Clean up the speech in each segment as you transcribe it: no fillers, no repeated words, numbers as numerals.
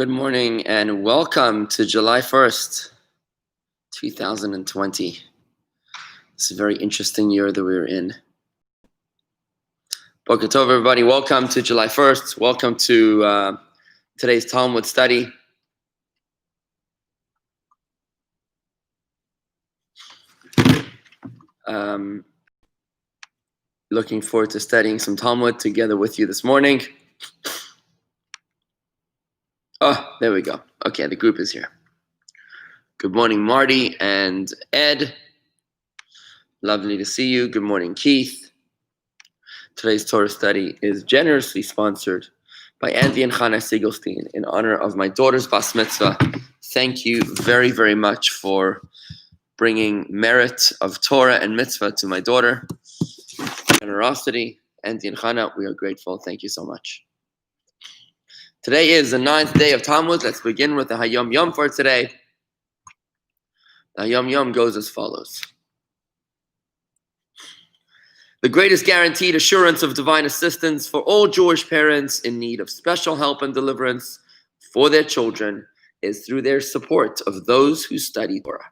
Good morning and welcome to July 1st, 2020. It's a very interesting year that we're in. Boker Tov, everybody. Welcome to July 1st. Welcome to today's Talmud study. Looking forward to studying some Talmud together with you this morning. Oh, there we go. Okay, the group is here. Good morning, Marty and Ed. Lovely to see you. Good morning, Keith. Today's Torah study is generously sponsored by Andy and Chana Siegelstein in honor of my daughter's Bas Mitzvah. Thank you very, very much for bringing merit of Torah and Mitzvah to my daughter. Generosity, Andy and Chana, we are grateful. Thank you so much. Today is the 9th day of Talmud. Let's begin with the Hayom Yom for today. The Hayom Yom goes as follows. The greatest guaranteed assurance of divine assistance for all Jewish parents in need of special help and deliverance for their children is through their support of those who study Torah.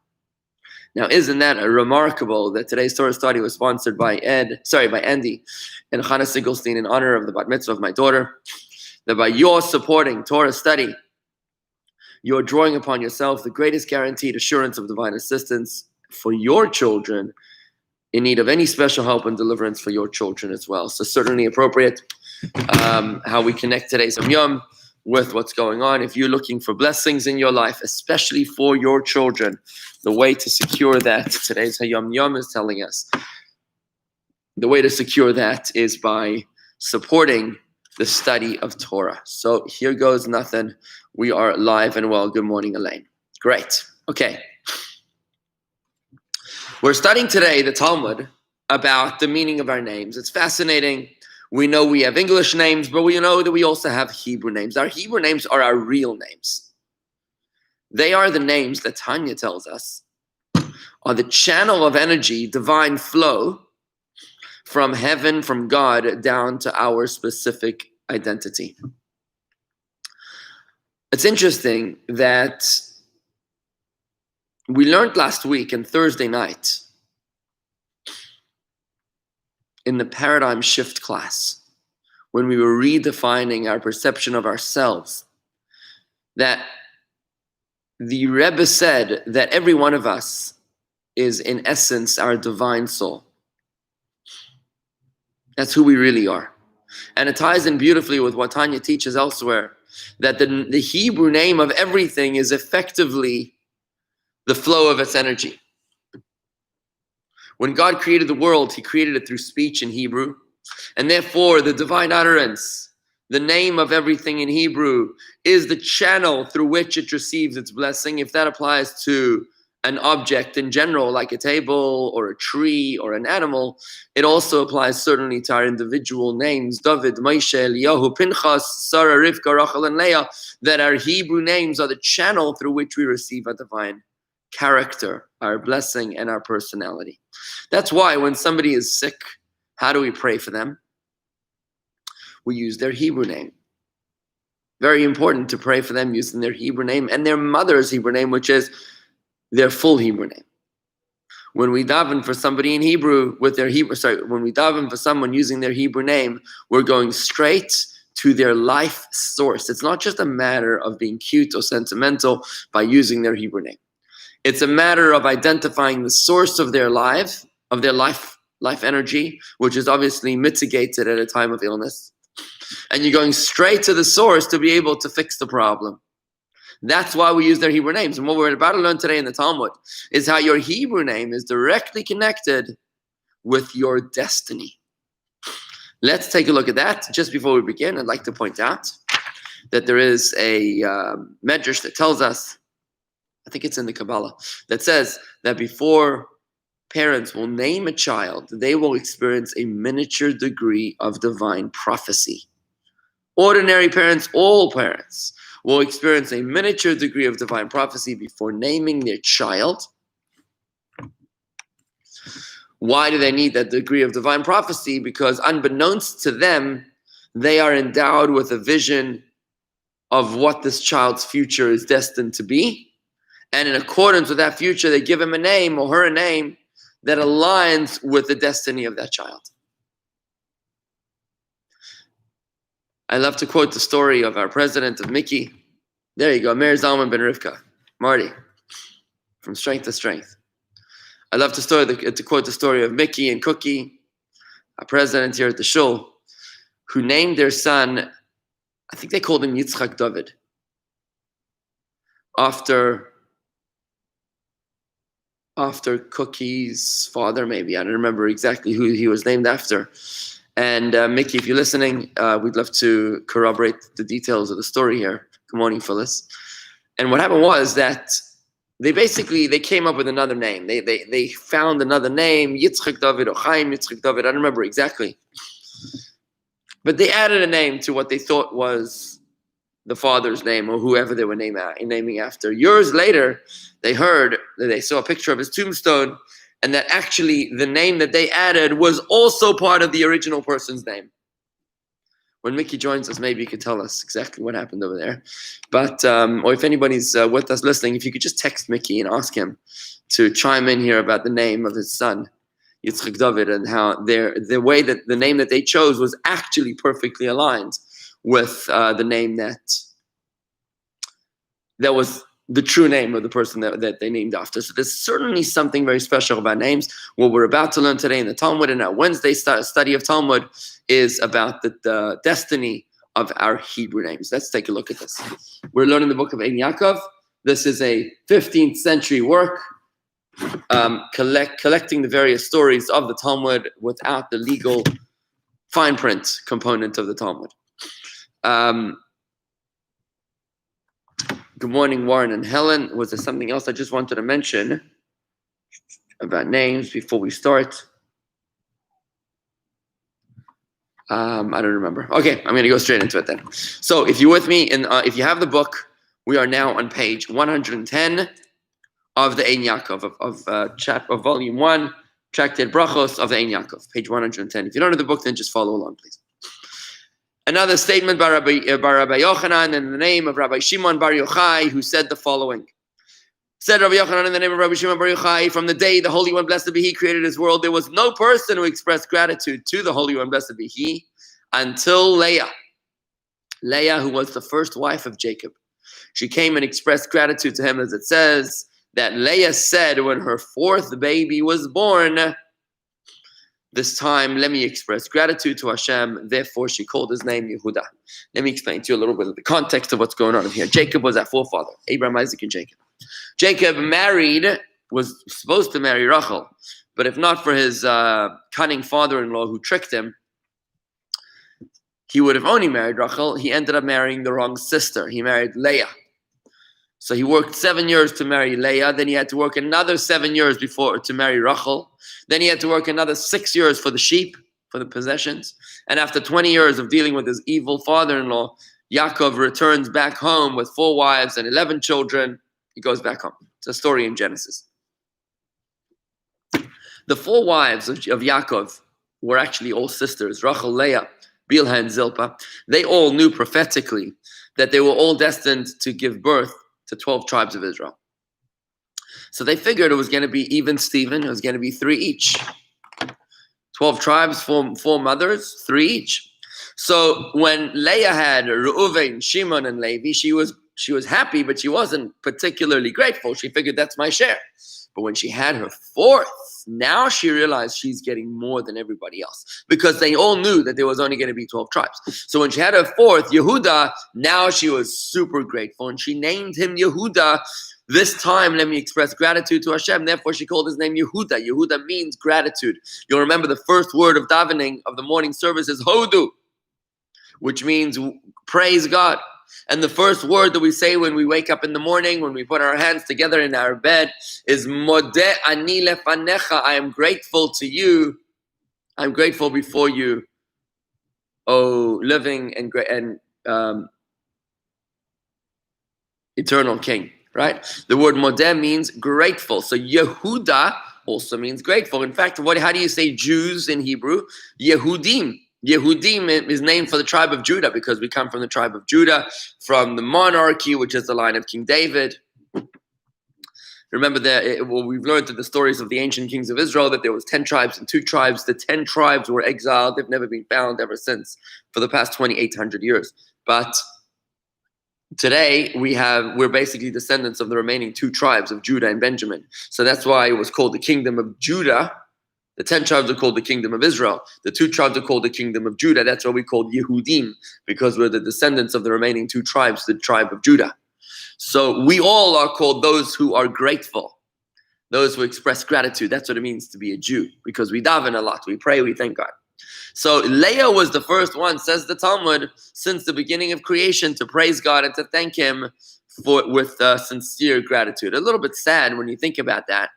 Now, isn't that remarkable that today's Torah study was sponsored by Andy and Chana Siegelstein in honor of the Bat Mitzvah of my daughter? That by your supporting Torah study, you're drawing upon yourself the greatest guaranteed assurance of divine assistance for your children in need of any special help and deliverance for your children as well. So certainly appropriate how we connect today's Hayom Yom with what's going on. If you're looking for blessings in your life, especially for your children, the way to secure that, today's Hayom Yom is telling us, the way to secure that is by supporting the study of Torah. So here goes nothing. We are live and well. Good morning, Elaine. Great. Okay. We're studying today the Talmud about the meaning of our names. It's fascinating. We know we have English names, but we know that we also have Hebrew names. Our Hebrew names are our real names. They are the names that Tanya tells us are the channel of energy, divine flow from heaven, from God, down to our specific identity. It's interesting that we learned last week and Thursday night in the paradigm shift class, when we were redefining our perception of ourselves, that the Rebbe said that every one of us is in essence our divine soul. That's who we really are. And it ties in beautifully with what Tanya teaches elsewhere, that the Hebrew name of everything is effectively the flow of its energy. When God created the world, he created it through speech in Hebrew. And therefore, the divine utterance, the name of everything in Hebrew, is the channel through which it receives its blessing. If that applies to an object in general, like a table or a tree or an animal, it also applies certainly to our individual names, David, Moshe, Eliyahu, Pinchas, Sarah, Rivka, Rachel, and Leah, that our Hebrew names are the channel through which we receive a divine character, our blessing, and our personality. That's why when somebody is sick, how do we pray for them? We use their Hebrew name. Very important to pray for them using their Hebrew name and their mother's Hebrew name, which is their full Hebrew name. When we daven for somebody in Hebrew when we daven for someone using their Hebrew name, we're going straight to their life source. It's not just a matter of being cute or sentimental by using their Hebrew name. It's a matter of identifying the source of their life energy, which is obviously mitigated at a time of illness. And you're going straight to the source to be able to fix the problem. That's why we use their Hebrew names. And what we're about to learn today in the Talmud is how your Hebrew name is directly connected with your destiny. Let's take a look at that. Just before we begin, I'd like to point out that there is a medrash that tells us, I think it's in the Kabbalah, that says that before parents will name a child, they will experience a miniature degree of divine prophecy. Ordinary parents, all parents, will experience a miniature degree of divine prophecy before naming their child. Why do they need that degree of divine prophecy? Because unbeknownst to them, they are endowed with a vision of what this child's future is destined to be. And in accordance with that future, they give him a name or her a name that aligns with the destiny of that child. I love to quote the story of our president of Mickey. There you go, Meir Zalman ben Rivka, Marty, from strength to strength. I love to quote the story of Mickey and Cookie, our president here at the shul, who named their son, I think they called him Yitzchak David, after Cookie's father, maybe. I don't remember exactly who he was named after. And Mickey, if you're listening, we'd love to corroborate the details of the story here. Good morning, Phyllis. And what happened was that they came up with another name. They found another name, Yitzchak David or Chaim Yitzchak David. I don't remember exactly. But they added a name to what they thought was the father's name or whoever they were naming after. Years later, they saw a picture of his tombstone, and that actually the name that they added was also part of the original person's name. When Mickey joins us, maybe you could tell us exactly what happened over there. But, or if anybody's with us listening, if you could just text Mickey and ask him to chime in here about the name of his son, Yitzchak David, and how the way that the name that they chose was actually perfectly aligned with the name that was the true name of the person that they named after. So there's certainly something very special about names. What we're about to learn today in the Talmud, and our Wednesday study of Talmud, is about the destiny of our Hebrew names. Let's take a look at this. We're learning the book of Ein Yaakov. This is a 15th century work, collecting the various stories of the Talmud without the legal fine print component of the Talmud. Good morning, Warren and Helen. Was there something else I just wanted to mention about names before we start? I don't remember. Okay, I'm going to go straight into it then. So if you're with me, and if you have the book, we are now on page 110 of the Ein Yaakov, of volume 1, Tractate Brachos of the Ein Yaakov, page 110. If you don't have the book, then just follow along, please. Another statement by Rabbi Yochanan in the name of Rabbi Shimon Bar Yochai, who said the following. Said Rabbi Yochanan in the name of Rabbi Shimon Bar Yochai, from the day the Holy One, blessed be He, created His world, there was no person who expressed gratitude to the Holy One, blessed be He, until Leah. Leah, who was the first wife of Jacob. She came and expressed gratitude to him, as it says, that Leah said when her fourth baby was born, this time, let me express gratitude to Hashem. Therefore, she called his name Yehuda. Let me explain to you a little bit of the context of what's going on here. Jacob was our forefather, Abraham, Isaac, and Jacob. Jacob was supposed to marry Rachel, but if not for his cunning father-in-law who tricked him, he would have only married Rachel. He ended up marrying the wrong sister. He married Leah. So he worked 7 years to marry Leah. Then he had to work another 7 years to marry Rachel. Then he had to work another 6 years for the sheep, for the possessions. And after 20 years of dealing with his evil father-in-law, Yaakov returns back home with 4 wives and 11 children. He goes back home. It's a story in Genesis. The 4 wives of Yaakov were actually all sisters, Rachel, Leah, Bilhah, and Zilpah. They all knew prophetically that they were all destined to give birth to 12 tribes of Israel. So they figured it was going to be even Stephen. It was going to be 3 each. 12 tribes, 4 mothers, 3 each. So when Leah had Reuven, Shimon, and Levi, she was happy, but she wasn't particularly grateful. She figured that's my share. But when she had her 4th, now she realized she's getting more than everybody else, because they all knew that there was only going to be 12 tribes. So when she had her 4th, Yehuda, now she was super grateful, and she named him Yehuda. This time, let me express gratitude to Hashem. Therefore, she called his name Yehuda. Yehuda means gratitude. You'll remember the first word of davening of the morning service is Hodu, which means praise God. And the first word that we say when we wake up in the morning, when we put our hands together in our bed, is Modeh ani lefanecha. I am grateful to you. I'm grateful before you, O living and eternal King. Right? The word Modeh means grateful. So Yehuda also means grateful. In fact, how do you say Jews in Hebrew? Yehudim. Yehudim is named for the tribe of Judah because we come from the tribe of Judah, from the monarchy, which is the line of King David. Remember that we've learned through the stories of the ancient kings of Israel that there was 10 tribes and 2 tribes. The 10 tribes were exiled. They've never been found ever since for the past 2,800 years. But today we're basically descendants of the remaining 2 tribes of Judah and Benjamin. So that's why it was called the kingdom of Judah. The 10 tribes are called the kingdom of Israel. The 2 tribes are called the kingdom of Judah. That's why we called Yehudim, because we're the descendants of the remaining 2 tribes, the tribe of Judah. So we all are called those who are grateful, those who express gratitude. That's what it means to be a Jew, because we daven a lot, we pray, we thank God. So Leah was the first one, says the Talmud, since the beginning of creation to praise God and to thank him with sincere gratitude. A little bit sad when you think about that.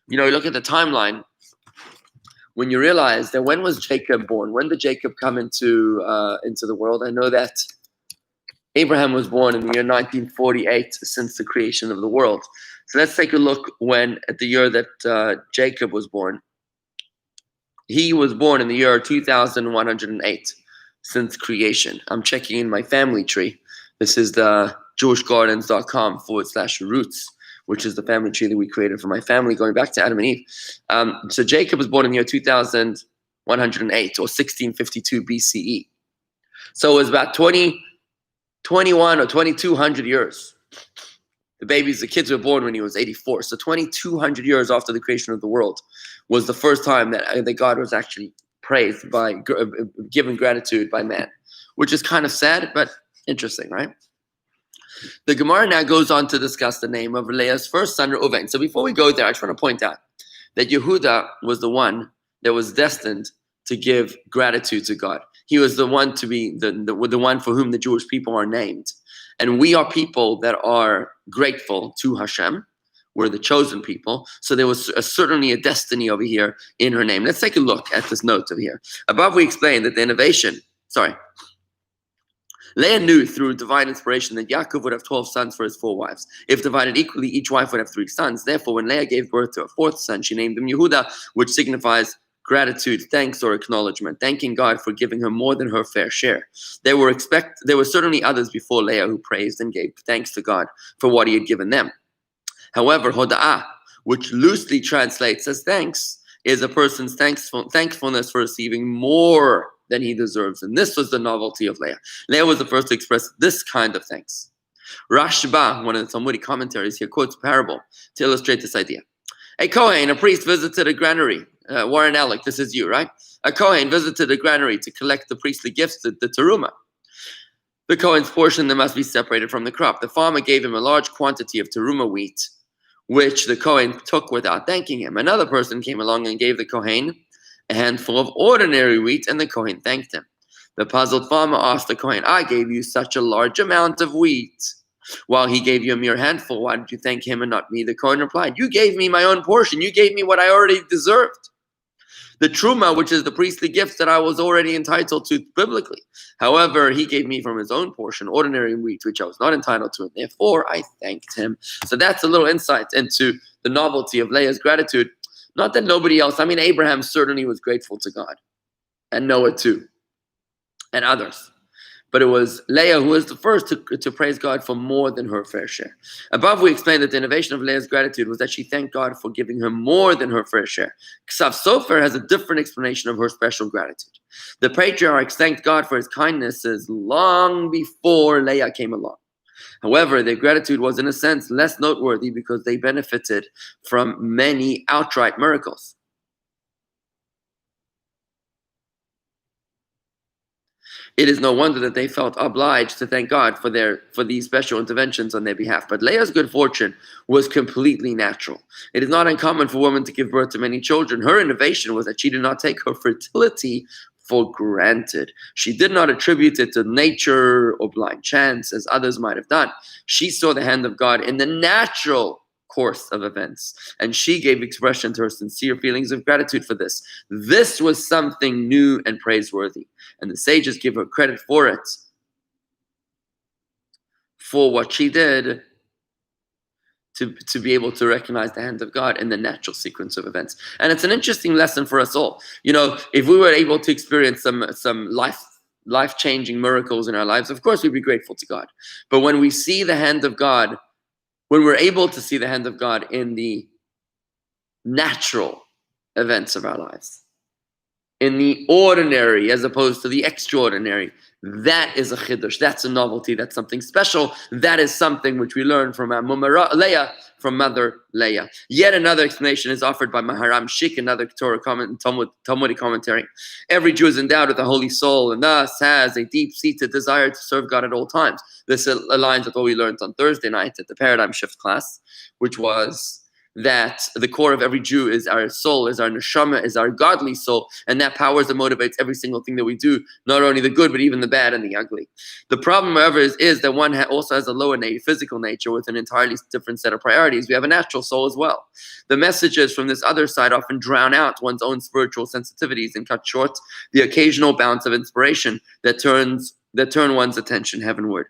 You look at the timeline, when you realize that when was Jacob born? When did Jacob come into the world? I know that Abraham was born in the year 1948 since the creation of the world. So let's take a look at the year that Jacob was born. He was born in the year 2108 since creation. I'm checking in my family tree. This is the jewishgardens.com/roots, which is the family tree that we created for my family going back to Adam and Eve. So Jacob was born in the year 2108 or 1652 BCE. So it was about 21 or 2200 years. The kids were born when he was 84. So 2200 years after the creation of the world was the first time that God was actually praised given gratitude by man, which is kind of sad, but interesting, right? The Gemara now goes on to discuss the name of Leah's first son, Reuben. So before we go there, I just want to point out that Yehuda was the one that was destined to give gratitude to God. He was the one to be the one for whom the Jewish people are named. And we are people that are grateful to Hashem. We're the chosen people. So there was certainly a destiny over here in her name. Let's take a look at this note over here. Above, we explained that Leah knew through divine inspiration that Yaakov would have 12 sons for his 4 wives. If divided equally, each wife would have 3 sons. Therefore, when Leah gave birth to a 4th son, she named him Yehuda, which signifies gratitude, thanks, or acknowledgement, thanking God for giving her more than her fair share. There were certainly others before Leah who praised and gave thanks to God for what he had given them. However, hoda'ah, which loosely translates as thanks, is a person's thankfulness for receiving more than he deserves. And this was the novelty of Leah. Leah was the first to express this kind of thanks. Rashba, one of the Talmudic commentaries here, quotes a parable to illustrate this idea. A Kohen, a priest, visited a granary. Warren Alec, this is you, right? A Kohen visited a granary to collect the priestly gifts, the teruma. The Kohen's portion that must be separated from the crop. The farmer gave him a large quantity of teruma wheat, which the Kohen took without thanking him. Another person came along and gave the Kohen a handful of ordinary wheat, and the Kohen thanked him. The puzzled farmer asked the Kohen, I gave you such a large amount of wheat, while he gave you a mere handful. Why did you thank him and not me? The Kohen replied, you gave me my own portion. You gave me what I already deserved. The truma, which is the priestly gifts that I was already entitled to biblically. However, he gave me from his own portion ordinary wheat, which I was not entitled to, and therefore I thanked him. So that's a little insight into the novelty of Leah's gratitude. Not that nobody else, Abraham certainly was grateful to God, and Noah too, and others. But it was Leah who was the first to praise God for more than her fair share. Above, we explained that the innovation of Leah's gratitude was that she thanked God for giving her more than her fair share. Ksav Sofer has a different explanation of her special gratitude. The patriarchs thanked God for his kindnesses long before Leah came along. However, their gratitude was in a sense less noteworthy because they benefited from many outright miracles. It is no wonder that they felt obliged to thank God for these special interventions on their behalf. But Leah's good fortune was completely natural. It is not uncommon for women to give birth to many children. Her innovation was that she did not take her fertility for granted. She did not attribute it to nature or blind chance, as others might have done. She saw the hand of God in the natural course of events, and she gave expression to her sincere feelings of gratitude for this. This was something new and praiseworthy, and the sages give her credit for it, for what she did, to be able to recognize the hand of God in the natural sequence of events. And it's an interesting lesson for us all. If we were able to experience some life-changing miracles in our lives, of course we'd be grateful to God. But when we see the hand of God, when we're able to see the hand of God in the natural events of our lives, in the ordinary as opposed to the extraordinary, that is a chiddush. That's a novelty. That's something special. That is something which we learn from our Leah, from Mother Leah. Yet another explanation is offered by Maharam Shik, another Torah Talmudic commentary. Every Jew is endowed with a holy soul and thus has a deep-seated desire to serve God at all times. This aligns with what we learned on Thursday night at the Paradigm Shift class, which was that the core of every Jew is our soul, is our neshama, is our godly soul, and that powers and motivates every single thing that we do, not only the good, but even the bad and the ugly. The problem, however, is that one also has a lower physical nature with an entirely different set of priorities. We have a natural soul as well. The messages from this other side often drown out one's own spiritual sensitivities and cut short the occasional bounce of inspiration that turn one's attention heavenward.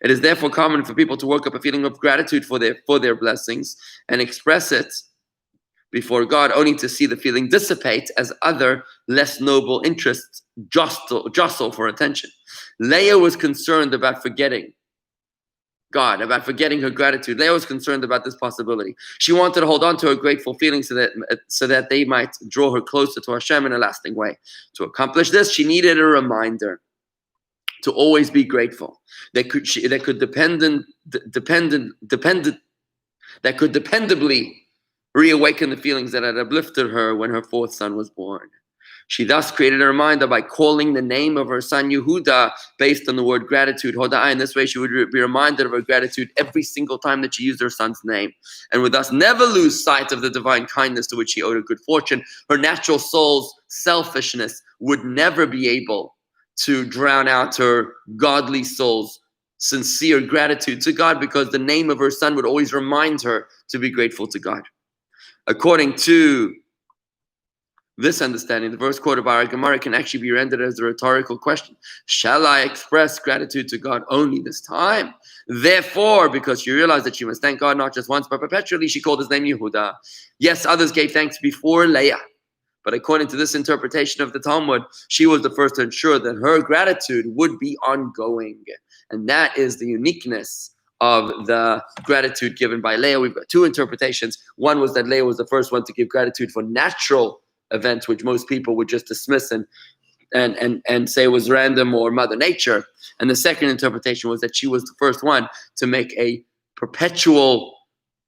It is therefore common for people to work up a feeling of gratitude for their blessings and express it before God, only to see the feeling dissipate as other less noble interests jostle for attention. Leah was concerned about forgetting God, about forgetting her gratitude. Leah was concerned about this possibility. She wanted to hold on to her grateful feelings so that they might draw her closer to Hashem in a lasting way. To accomplish this, she needed a reminder to always be grateful. That could dependably reawaken the feelings that had uplifted her when her fourth son was born. She thus created a reminder by calling the name of her son Yehuda based on the word gratitude, Hoda'ah. In this way, she would be reminded of her gratitude every single time that she used her son's name, and would thus never lose sight of the divine kindness to which she owed her good fortune. Her natural soul's selfishness would never be able to drown out her godly soul's sincere gratitude to God, because the name of her son would always remind her to be grateful to God. According to this understanding, the verse quoted by our Gemara can actually be rendered as a rhetorical question. Shall I express gratitude to God only this time? Therefore, because she realized that she must thank God not just once, but perpetually, she called his name Yehuda. Yes, others gave thanks before Leah, but according to this interpretation of the Talmud, she was the first to ensure that her gratitude would be ongoing. And that is the uniqueness of the gratitude given by Leah. We've got two interpretations. One was that Leah was the first one to give gratitude for natural events, which most people would just dismiss and say was random or Mother Nature. And the second interpretation was that she was the first one to make a perpetual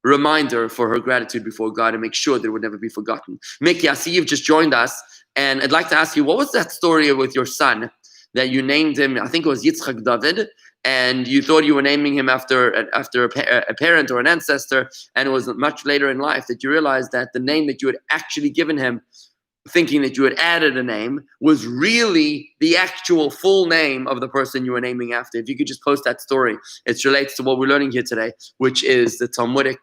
reminder for her gratitude before God and make sure that it would never be forgotten. Mickey, I see you've just joined us, and I'd like to ask you, what was that story with your son that you named him? I think it was Yitzchak David, and you thought you were naming him after a parent or an ancestor, and it was much later in life that you realized that the name that you had actually given him, thinking that you had added a name, was really the actual full name of the person you were naming after. If you could just post that story. It relates to what we're learning here today, which is the Talmudic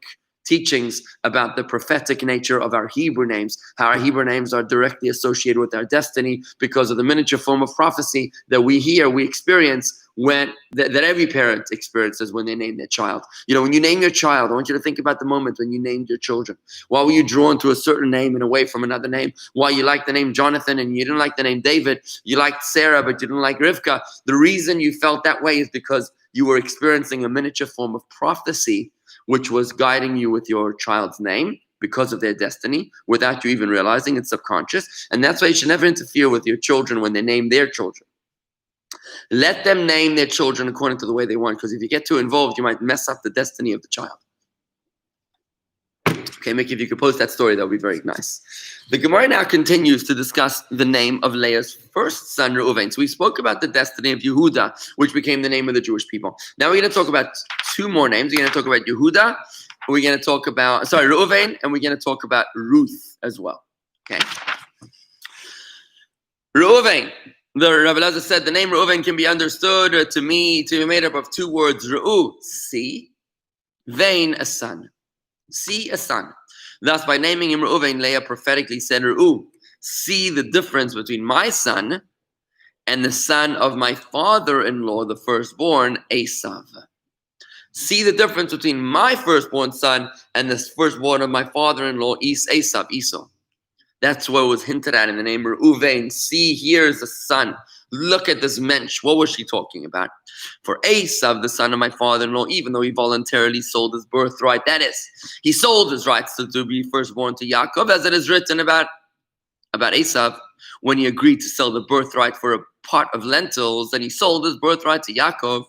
teachings about the prophetic nature of our Hebrew names, how our Hebrew names are directly associated with our destiny because of the miniature form of prophecy that we experience that every parent experiences when they name their child. When you name your child, I want you to think about the moment when you named your children. Why were you drawn to a certain name and away from another name? Why you liked the name Jonathan and you didn't like the name David? You liked Sarah, but you didn't like Rivka. The reason you felt that way is because you were experiencing a miniature form of prophecy, which was guiding you with your child's name because of their destiny, without you even realizing it's subconscious. And that's why you should never interfere with your children when they name their children. Let them name their children according to the way they want, because if you get too involved, you might mess up the destiny of the child. Okay, Mickey, if you could post that story, that would be very nice. The Gemara now continues to discuss the name of Leah's first son, Reuven. So we spoke about the destiny of Yehuda, which became the name of the Jewish people. Now we're going to talk about two more names. We're going to talk about Yehuda, we're going to talk about, Reuven, and we're going to talk about Ruth as well. Okay. Reuven. The Rabbi Dovid said the name Reuven can be understood to be made up of two words, Reu, see, Vein, a son. See, a son. Thus, by naming him Reuven, Leah prophetically said, Reu, see the difference between my son and the son of my father-in-law, the firstborn, Esav. See the difference between my firstborn son and the firstborn of my father-in-law, Esau. That's what was hinted at in the name Reuven. See, here's the son. Look at this mensch. What was she talking about? For Esau, the son of my father-in-law, even though he voluntarily sold his birthright, that is, he sold his rights to be firstborn to Yaakov, as it is written about Esau, when he agreed to sell the birthright for a pot of lentils, and he sold his birthright to Yaakov.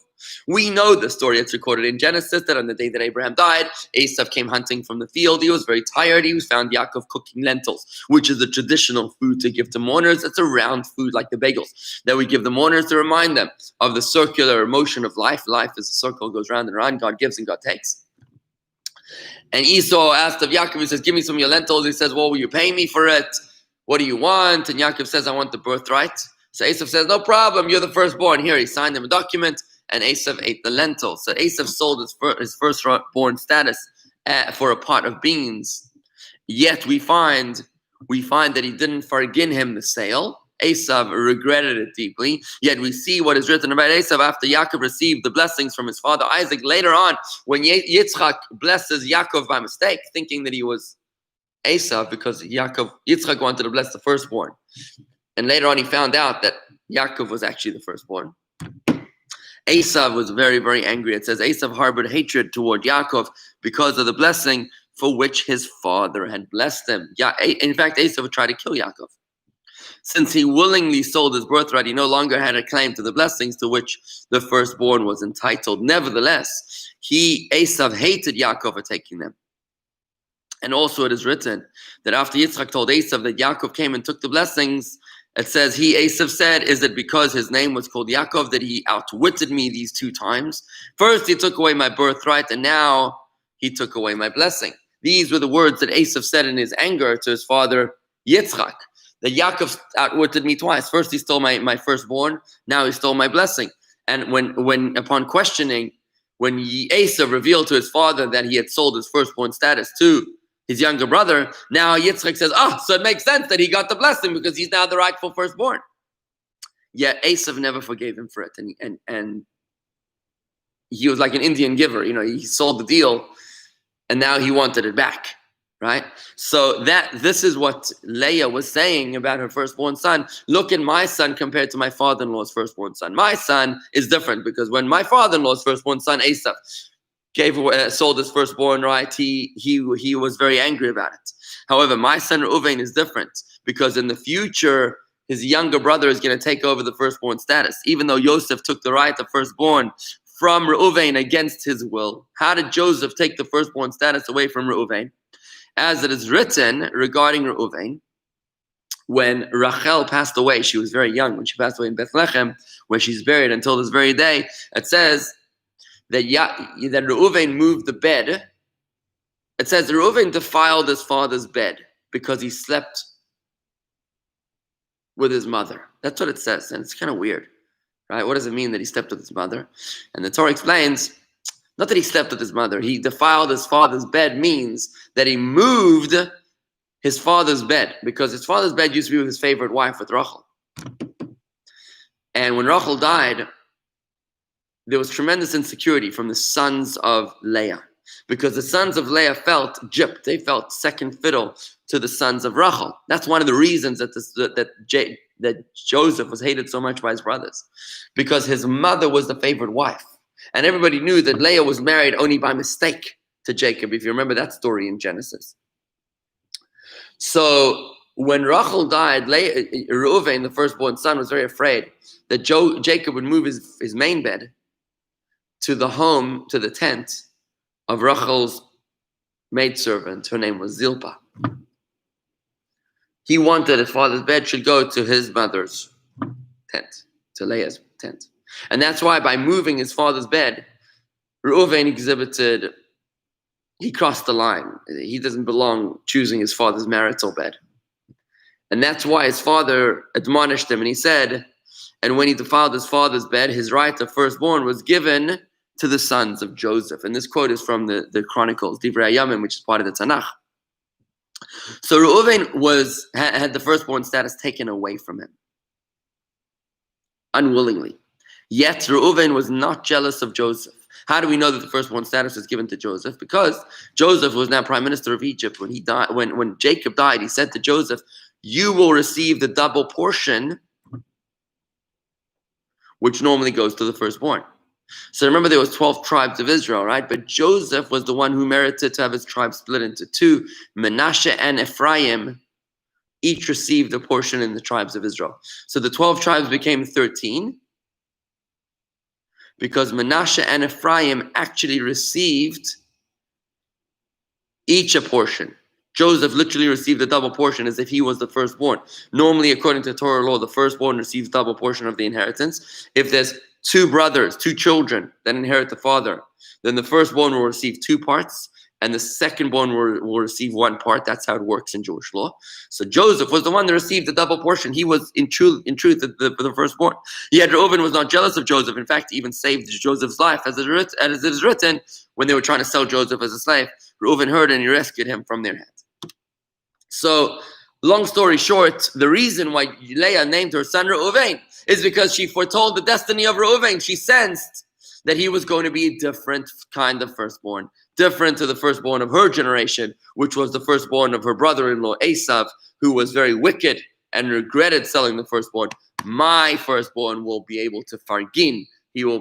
We know the story. It's recorded in Genesis that on the day that Abraham died, Esau came hunting from the field. He was very tired. He found Yaakov cooking lentils, which is the traditional food to give to mourners. It's a round food like the bagels that we give the mourners to remind them of the circular motion of life. Life is a circle, goes round and round. God gives and God takes. And Esau asked of Yaakov, he says, give me some of your lentils. He says, well, will you pay me for it? What do you want? And Yaakov says, I want the birthright. So Esau says, no problem. You're the firstborn. Here, he signed him a document. And Esau ate the lentils. So Esau sold his firstborn status for a pot of beans. Yet we find that he didn't forgive him the sale. Esau regretted it deeply. Yet we see what is written about Esau after Yaakov received the blessings from his father Isaac. Later on, when Yitzchak blesses Yaakov by mistake, thinking that he was Esau because Yitzchak wanted to bless the firstborn. And later on, he found out that Yaakov was actually the firstborn. Esau was very, very angry. It says Esau harbored hatred toward Yaakov because of the blessing for which his father had blessed him. In fact, Esau would try to kill Yaakov. Since he willingly sold his birthright, he no longer had a claim to the blessings to which the firstborn was entitled. Nevertheless, Esau hated Yaakov for taking them. And also it is written that after Yitzchak told Esau that Yaakov came and took the blessings, it says, Esau said, is it because his name was called Yaakov that he outwitted me these 2 times? First, he took away my birthright, and now he took away my blessing. These were the words that Esau said in his anger to his father Yitzchak, that Yaakov outwitted me twice. First, he stole my firstborn. Now he stole my blessing. And when upon questioning, when Esau revealed to his father that he had sold his firstborn status to his younger brother, now Yitzchak says, so it makes sense that he got the blessing because he's now the rightful firstborn. Yet Esau never forgave him for it. And he was like an Indian giver. He sold the deal and now he wanted it back, right? So this is what Leah was saying about her firstborn son. Look at my son compared to my father-in-law's firstborn son. My son is different because when my father-in-law's firstborn son, Esau, sold his firstborn right, he was very angry about it. However, my son Reuven is different because in the future his younger brother is going to take over the firstborn status, even though Joseph took the right of firstborn from Reuven against his will. How did Joseph take the firstborn status away from Reuven? As it is written regarding Reuven, when Rachel passed away, she was very young when she passed away in Bethlehem, where she's buried until this very day. It says that Reuven moved the bed. It says Reuven defiled his father's bed because he slept with his mother. That's what it says, and it's kind of weird, right? What does it mean that he slept with his mother? And the Torah explains, not that he slept with his mother. He defiled his father's bed means that he moved his father's bed because his father's bed used to be with his favorite wife, with Rachel. And when Rachel died, there was tremendous insecurity from the sons of Leah because the sons of Leah felt gypped. They felt second fiddle to the sons of Rachel. That's one of the reasons that Joseph was hated so much by his brothers, because his mother was the favorite wife. And everybody knew that Leah was married only by mistake to Jacob, if you remember that story in Genesis. So when Rachel died, Reuven, the firstborn son, was very afraid that Jacob would move his main bed to the tent of Rachel's maidservant. Her name was Zilpah. He wanted his father's bed should go to his mother's tent, to Leah's tent. And that's why by moving his father's bed, Reuven he crossed the line. He doesn't belong choosing his father's marital bed. And that's why his father admonished him, and he said, and when he defiled his father's bed, his right of firstborn was given to the sons of Joseph. And this quote is from the Chronicles, Divrei Hayamim, which is part of the Tanakh. So Reuven had the firstborn status taken away from him, unwillingly. Yet Reuven was not jealous of Joseph. How do we know that the firstborn status was given to Joseph? Because Joseph was now prime minister of Egypt. When he died, when Jacob died, he said to Joseph, "You will receive the double portion, which normally goes to the firstborn." So remember, there was 12 tribes of Israel, right? But Joseph was the one who merited to have his tribe split into two. Manasseh and Ephraim each received a portion in the tribes of Israel. So the 12 tribes became 13 because Manasseh and Ephraim actually received each a portion. Joseph literally received a double portion as if he was the firstborn. Normally, according to Torah law, the firstborn receives double portion of the inheritance. If there's two brothers, two children that inherit the father, then the firstborn will receive 2 parts, and the secondborn will receive 1 part. That's how it works in Jewish law. So Joseph was the one that received the double portion. He was, in truth, the firstborn. Yet Reuben was not jealous of Joseph. In fact, he even saved Joseph's life, as it is written, when they were trying to sell Joseph as a slave. Reuben heard and he rescued him from their hands. So, long story short, the reason why Leah named her son Reuben is because she foretold the destiny of Reuben. She sensed that he was going to be a different kind of firstborn, different to the firstborn of her generation, which was the firstborn of her brother-in-law Esav, who was very wicked and regretted selling the firstborn. My firstborn will be able to fargin. He will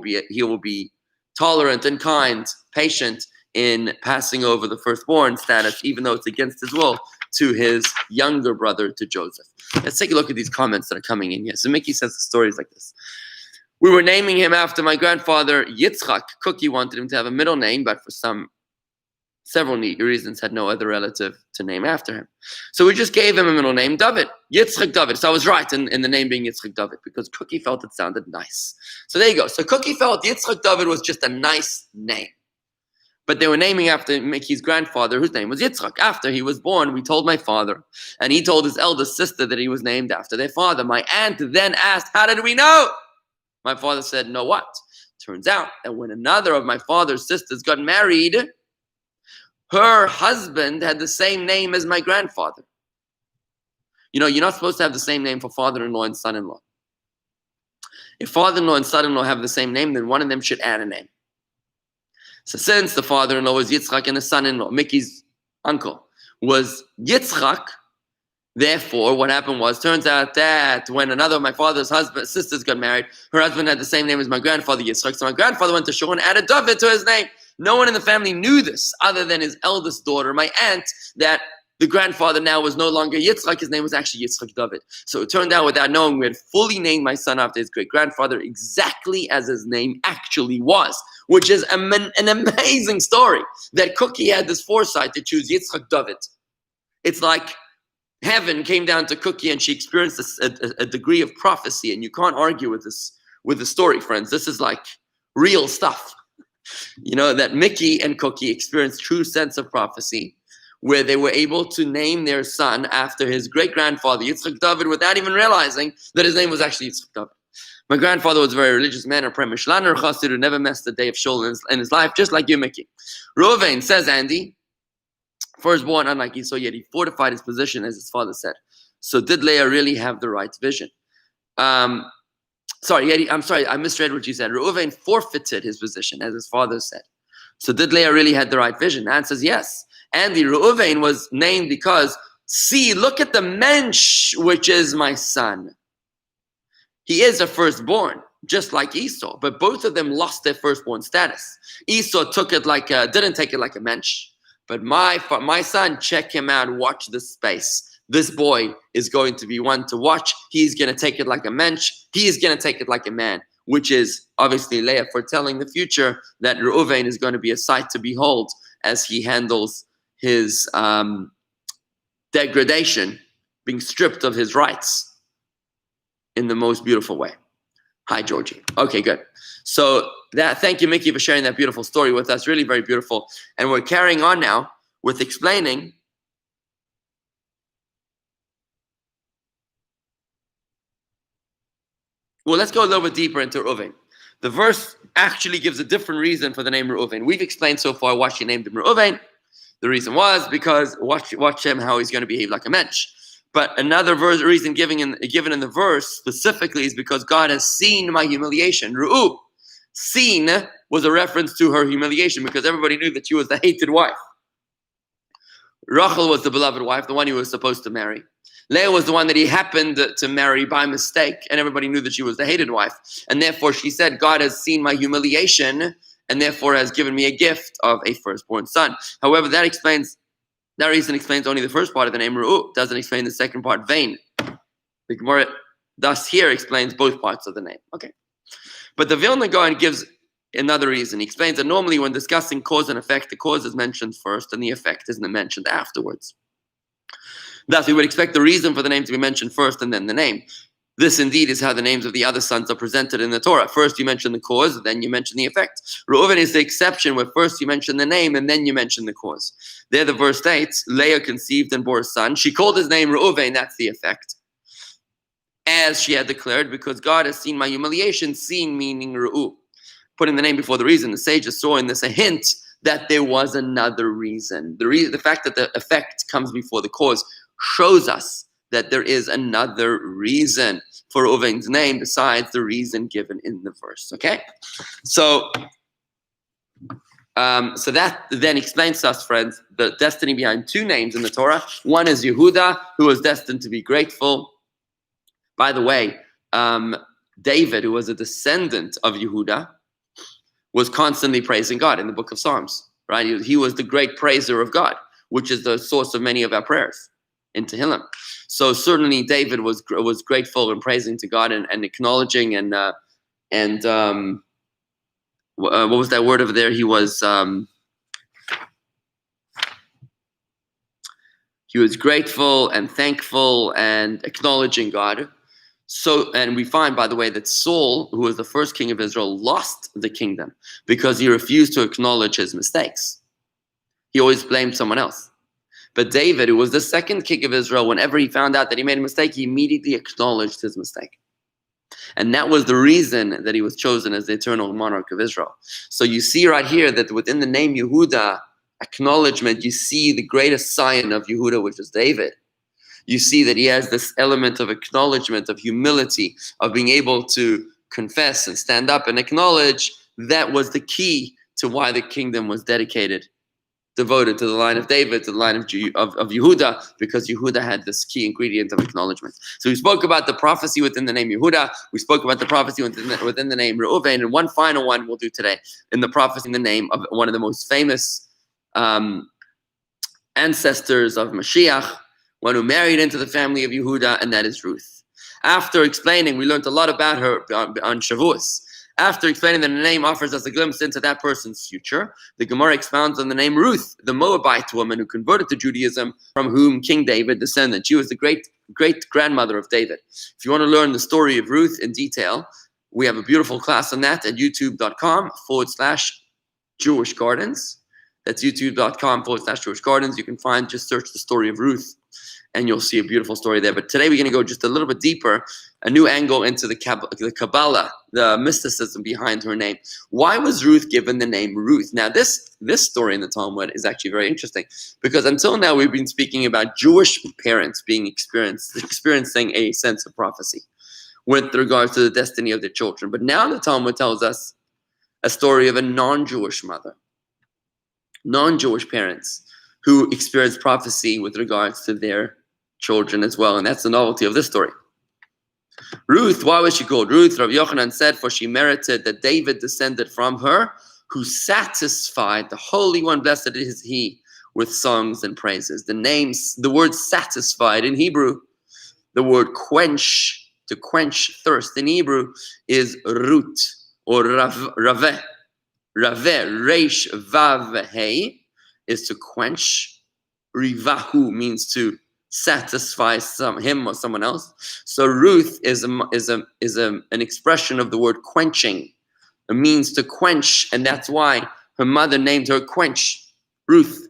be tolerant and kind, patient in passing over the firstborn status, even though it's against his will, to his younger brother, to Joseph. Let's take a look at these comments that are coming in here. So Mickey says the stories like this. We were naming him after my grandfather, Yitzchak. Cookie wanted him to have a middle name, but for several reasons had no other relative to name after him. So we just gave him a middle name, David. Yitzchak David. So I was right in the name being Yitzchak David because Cookie felt it sounded nice. So there you go. So Cookie felt Yitzchak David was just a nice name. But they were naming after Mickey's grandfather, whose name was Yitzchak. After he was born, we told my father, and he told his eldest sister that he was named after their father. My aunt then asked, how did we know? My father said, know what? Turns out that when another of my father's sisters got married, her husband had the same name as my grandfather. You know, you're not supposed to have the same name for father-in-law and son-in-law. If father-in-law and son-in-law have the same name, then one of them should add a name. So since the father-in-law was Yitzchak and the son-in-law, Mickey's uncle, was Yitzchak, therefore what happened was, turns out that when another of my father's sisters got married, her husband had the same name as my grandfather, Yitzchak. So my grandfather went to shul and added David to his name. No one in the family knew this other than his eldest daughter, my aunt, that the grandfather now was no longer Yitzchak. His name was actually Yitzchak David. So it turned out, without knowing, we had fully named my son after his great-grandfather exactly as his name actually was, which is an amazing story that Cookie had this foresight to choose Yitzchak David. It's like heaven came down to Cookie and she experienced a degree of prophecy, and you can't argue with the story, friends. This is like real stuff. You know, that Mickey and Cookie experienced true sense of prophecy, where they were able to name their son after his great-grandfather, Yitzchak David, without even realizing that his name was actually Yitzchak David. My grandfather was a very religious man, a Premier Shlaner Chassid who never missed a day of shul in his life, just like you, Mickey. Reuven, says Andy, firstborn, unlike Esau, yet he fortified his position, as his father said. So did Leah really have the right vision? I'm sorry, I misread what you said. Reuven forfeited his position, as his father said. So did Leah really had the right vision? The answer is yes. Andy, Reuven was named because, see, look at the mensch, which is my son. He is a firstborn, just like Esau, but both of them lost their firstborn status. Esau took it didn't take it like a mensch, but my son, check him out, watch this space. This boy is going to be one to watch. He's going to take it like a mensch. He is going to take it like a man, which is obviously Leah foretelling the future that Reuven is going to be a sight to behold as he handles his degradation, being stripped of his rights in the most beautiful way. Hi, Georgie. Okay, good. So thank you, Mickey, for sharing that beautiful story with us. Really very beautiful. And we're carrying on now with explaining well, let's go a little bit deeper into Reuven. The verse actually gives a different reason for the name Reuven. We've explained so far why she named him Reuven. The reason was because watch him how he's going to behave like a mensch. But another reason given in the verse specifically is because God has seen my humiliation. Ru'u, seen was a reference to her humiliation because everybody knew that she was the hated wife. Rachel was the beloved wife, the one he was supposed to marry. Leah was the one that he happened to marry by mistake, and everybody knew that she was the hated wife. And therefore she said, God has seen my humiliation and therefore has given me a gift of a firstborn son. However, that reason explains only the first part of the name Ru'u, doesn't explain the second part, vain. The Gemara thus here explains both parts of the name. Okay. But the Vilna Gaon gives another reason. He explains that normally when discussing cause and effect, the cause is mentioned first and the effect isn't mentioned afterwards. Thus, we would expect the reason for the name to be mentioned first and then the name. This indeed is how the names of the other sons are presented in the Torah. First you mention the cause, then you mention the effect. Reuven is the exception where first you mention the name and then you mention the cause. There the verse states, Leah conceived and bore a son. She called his name Reuven, that's the effect. As she had declared, because God has seen my humiliation, seen meaning Ru'u. Putting the name before the reason, the sages saw in this a hint that there was another reason. The fact that the effect comes before the cause shows us that there is another reason for Reuven's name besides the reason given in the verse. Okay? So that then explains to us, friends, the destiny behind two names in the Torah. One is Yehuda, who was destined to be grateful. By the way, David, who was a descendant of Yehuda, was constantly praising God in the book of Psalms, right? He was the great praiser of God, which is the source of many of our prayers in Tehillim. So certainly David was grateful and praising to God and acknowledging and what was that word over there? He was grateful and thankful and acknowledging God. So, and we find, by the way, that Saul, who was the first king of Israel, lost the kingdom because he refused to acknowledge his mistakes. He always blamed someone else. But David, who was the second king of Israel, whenever he found out that he made a mistake, he immediately acknowledged his mistake. And that was the reason that he was chosen as the eternal monarch of Israel. So you see right here that within the name Yehuda, acknowledgement, you see the greatest scion of Yehuda, which is David. You see that he has this element of acknowledgement, of humility, of being able to confess and stand up and acknowledge. That was the key to why the kingdom was devoted to the line of David, to the line of Yehuda, because Yehuda had this key ingredient of acknowledgement. So we spoke about the prophecy within the name Yehuda. We spoke about the prophecy within the name Reuven. And one final one we'll do today, in the prophecy in the name of one of the most famous ancestors of Mashiach, one who married into the family of Yehuda, and that is Ruth. After explaining, we learned a lot about her on Shavuos. After explaining that the name offers us a glimpse into that person's future, the Gemara expounds on the name Ruth, the Moabite woman who converted to Judaism, from whom King David descended. She was the great-grandmother of David. If you want to learn the story of Ruth in detail, we have a beautiful class on that at youtube.com/Jewish Gardens. That's youtube.com/Jewish Gardens. You can just search the story of Ruth, and you'll see a beautiful story there. But today we're going to go just a little bit deeper, a new angle into the Kabbalah, the mysticism behind her name. Why was Ruth given the name Ruth? Now, this story in the Talmud is actually very interesting, because until now we've been speaking about Jewish parents being experiencing a sense of prophecy with regards to the destiny of their children. But now the Talmud tells us a story of a non-Jewish mother, non-Jewish parents who experienced prophecy with regards to their children as well. And that's the novelty of this story. Ruth, why was she called Ruth? Rabbi Yochanan said, for she merited that David descended from her, who satisfied the Holy One, blessed is he, with songs and praises. The word satisfied in Hebrew, the word quench, to quench thirst in Hebrew, is rut, or raveh. Raveh, reish, vav, hey, is to quench. Rivahu means to satisfy him or someone else. So Ruth is an expression of the word quenching. It means to quench, and that's why her mother named her Quench, Ruth,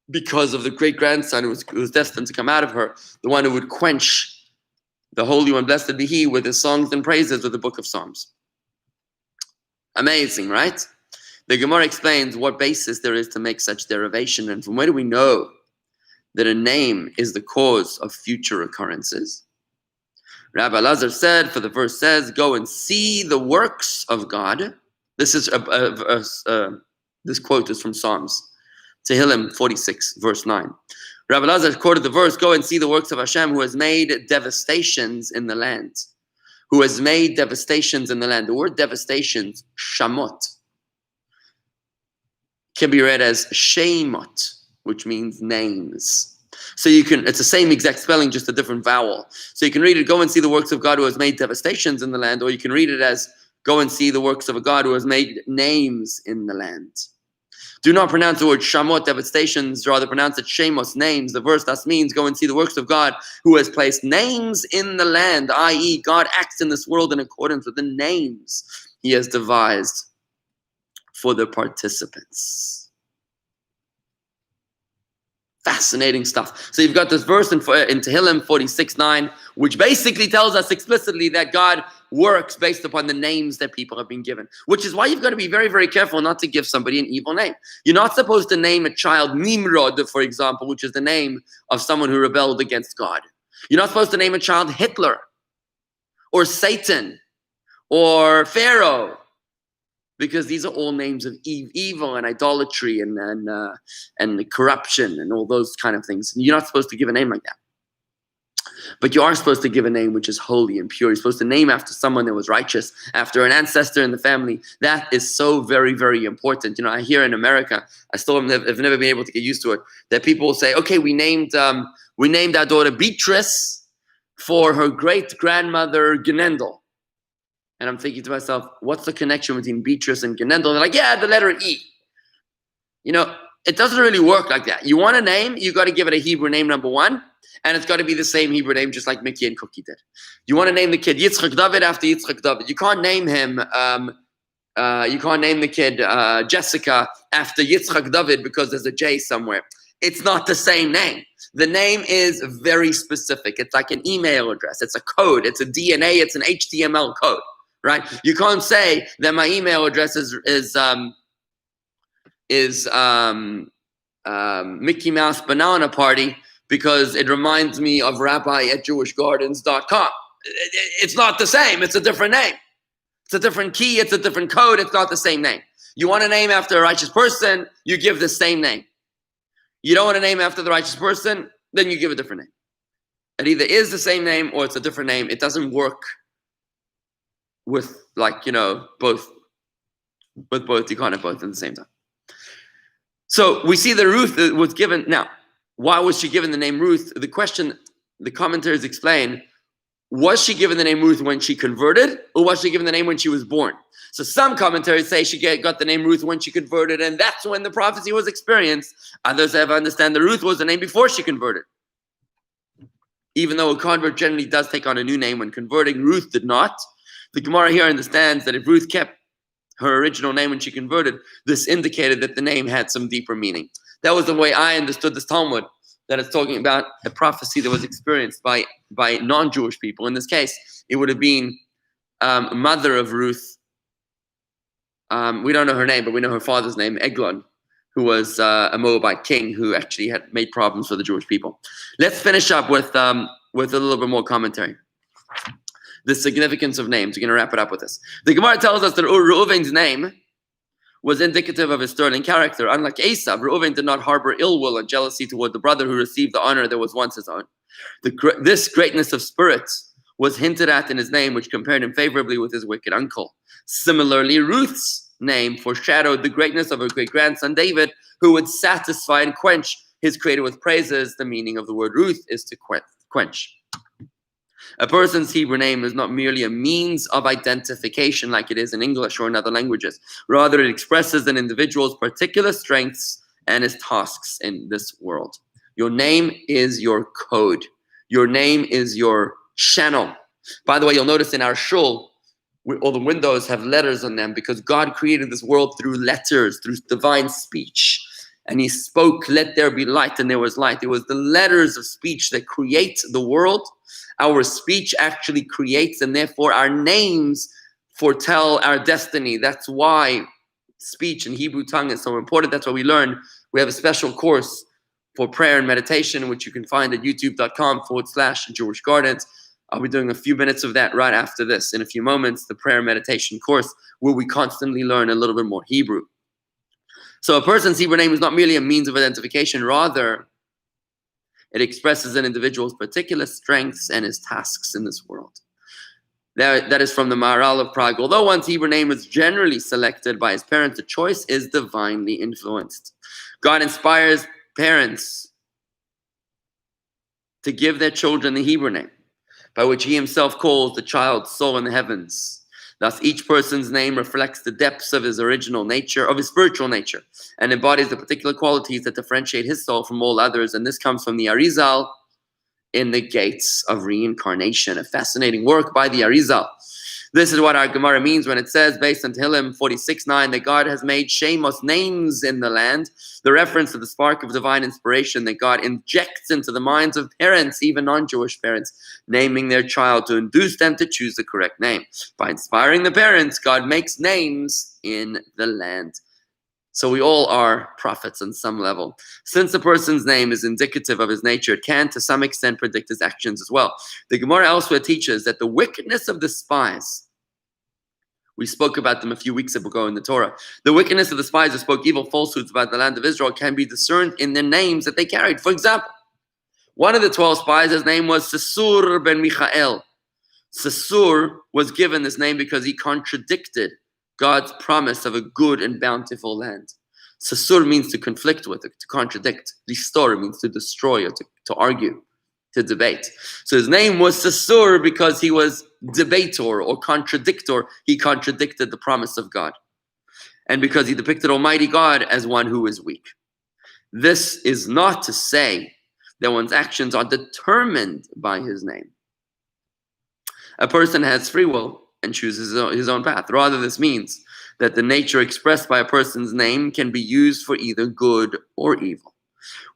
because of the great-grandson who was destined to come out of her, the one who would quench the Holy One, blessed be he, with his songs and praises with the book of Psalms. Amazing, right? The Gemara explains what basis there is to make such derivation, and from where do we know that a name is the cause of future occurrences? Rabbi Lazar said, for the verse says, go and see the works of God, This is this quote is from Psalms. Tehillim 46, verse 9. Rabbi Lazar quoted the verse, "Go and see the works of Hashem, who has made devastations in the land." Who has made devastations in the land. The word devastations, shamot, can be read as shemot, which means names. So it's the same exact spelling, just a different vowel. So you can read it, "Go and see the works of God who has made devastations in the land," or you can read it as, "Go and see the works of a God who has made names in the land." Do not pronounce the word shamot, devastations, rather pronounce it shemos, names. The verse thus means, go and see the works of God who has placed names in the land, i.e. God acts in this world in accordance with the names he has devised for the participants. Fascinating stuff. So you've got this verse in Tehillim 46:9, which basically tells us explicitly that God works based upon the names that people have been given, which is why you've got to be very, very careful not to give somebody an evil name. You're not supposed to name a child Nimrod, for example, which is the name of someone who rebelled against God. You're not supposed to name a child Hitler or Satan or Pharaoh, because these are all names of evil and idolatry and corruption and all those kind of things. You're not supposed to give a name like that. But you are supposed to give a name which is holy and pure. You're supposed to name after someone that was righteous, after an ancestor in the family. That is so very, very important. I hear in America, I still have never been able to get used to it, that people will say, okay, we named our daughter Beatrice for her great-grandmother Genendel. And I'm thinking to myself, what's the connection between Beatrice and Genendel? They're like, yeah, the letter E. It doesn't really work like that. You want a name, you got to give it a Hebrew name, number one. And it's got to be the same Hebrew name, just like Mickey and Cookie did. You want to name the kid Yitzchak David after Yitzchak David. You can't name him. You can't name the kid Jessica after Yitzchak David because there's a J somewhere. It's not the same name. The name is very specific. It's like an email address. It's a code. It's a DNA. It's an HTML code, right? You can't say that my email address is Mickey Mouse Banana Party, because it reminds me of rabbi@jewishgardens.com. It's not the same. It's a different name. It's a different key. It's a different code. It's not the same name. You want a name after a righteous person, you give the same name. You don't want a name after the righteous person, then you give a different name. It either is the same name or it's a different name. It doesn't work with both. With both, you can't have both at the same time. So we see that Ruth was given. Now, why was she given the name Ruth? The commentaries explain, was she given the name Ruth when she converted, or was she given the name when she was born? So some commentaries say she got the name Ruth when she converted, and that's when the prophecy was experienced. Others have understand that Ruth was the name before she converted. Even though a convert generally does take on a new name when converting, Ruth did not. The Gemara here understands that if Ruth kept her original name when she converted, this indicated that the name had some deeper meaning. That was the way I understood this Talmud, that it's talking about a prophecy that was experienced by non-Jewish people. In this case, it would have been mother of Ruth. We don't know her name, but we know her father's name, Eglon, who was a Moabite king who actually had made problems for the Jewish people. Let's finish up with a little bit more commentary. The significance of names. We're going to wrap it up with this. The Gemara tells us that Reuven's name was indicative of his sterling character. Unlike Esav, Reuven did not harbor ill will and jealousy toward the brother who received the honor that was once his own. This greatness of spirit was hinted at in his name, which compared him favorably with his wicked uncle. Similarly, Ruth's name foreshadowed the greatness of her great-grandson David, who would satisfy and quench his creator with praises. The meaning of the word Ruth is to quench. A person's Hebrew name is not merely a means of identification like it is in English or in other languages. Rather, it expresses an individual's particular strengths and his tasks in this world. Your name is your code. Your name is your channel. By the way, you'll notice in our shul, all the windows have letters on them because God created this world through letters, through divine speech. And he spoke, let there be light, and there was light. It was the letters of speech that create the world. Our speech actually creates, and therefore our names foretell our destiny. That's why speech in Hebrew tongue is so important. That's why we learn. We have a special course for prayer and meditation, which you can find at youtube.com/Jewish Gardens. I'll be doing a few minutes of that right after this. In a few moments, the prayer meditation course where we constantly learn a little bit more Hebrew. So a person's Hebrew name is not merely a means of identification, rather it expresses an individual's particular strengths and his tasks in this world. That is from the Maharal of Prague. Although one's Hebrew name is generally selected by his parents, the choice is divinely influenced. God inspires parents to give their children the Hebrew name, by which he himself calls the child's soul in the heavens. Thus, each person's name reflects the depths of his original nature, of his spiritual nature, and embodies the particular qualities that differentiate his soul from all others. And this comes from the Arizal in the Gates of Reincarnation, a fascinating work by the Arizal. This is what our Gemara means when it says, based on Tehillim 46:9, that God has made Shemos, names in the land, the reference to the spark of divine inspiration that God injects into the minds of parents, even non-Jewish parents, naming their child to induce them to choose the correct name. By inspiring the parents, God makes names in the land. So we all are prophets on some level. Since a person's name is indicative of his nature, it can, to some extent, predict his actions as well. The Gemara elsewhere teaches that the wickedness of the spies, we spoke about them a few weeks ago in the Torah, the wickedness of the spies who spoke evil falsehoods about the land of Israel can be discerned in the names that they carried. For example, one of the 12 spies, his name was Sisur ben Michael. Sisur was given this name because he contradicted God's promise of a good and bountiful land. Sasur means to conflict with, to contradict. Listor means to destroy or to argue, to debate. So his name was Sasur because he was debator or contradictor. He contradicted the promise of God. And because he depicted Almighty God as one who is weak. This is not to say that one's actions are determined by his name. A person has free will and chooses his own path. Rather, this means that the nature expressed by a person's name can be used for either good or evil.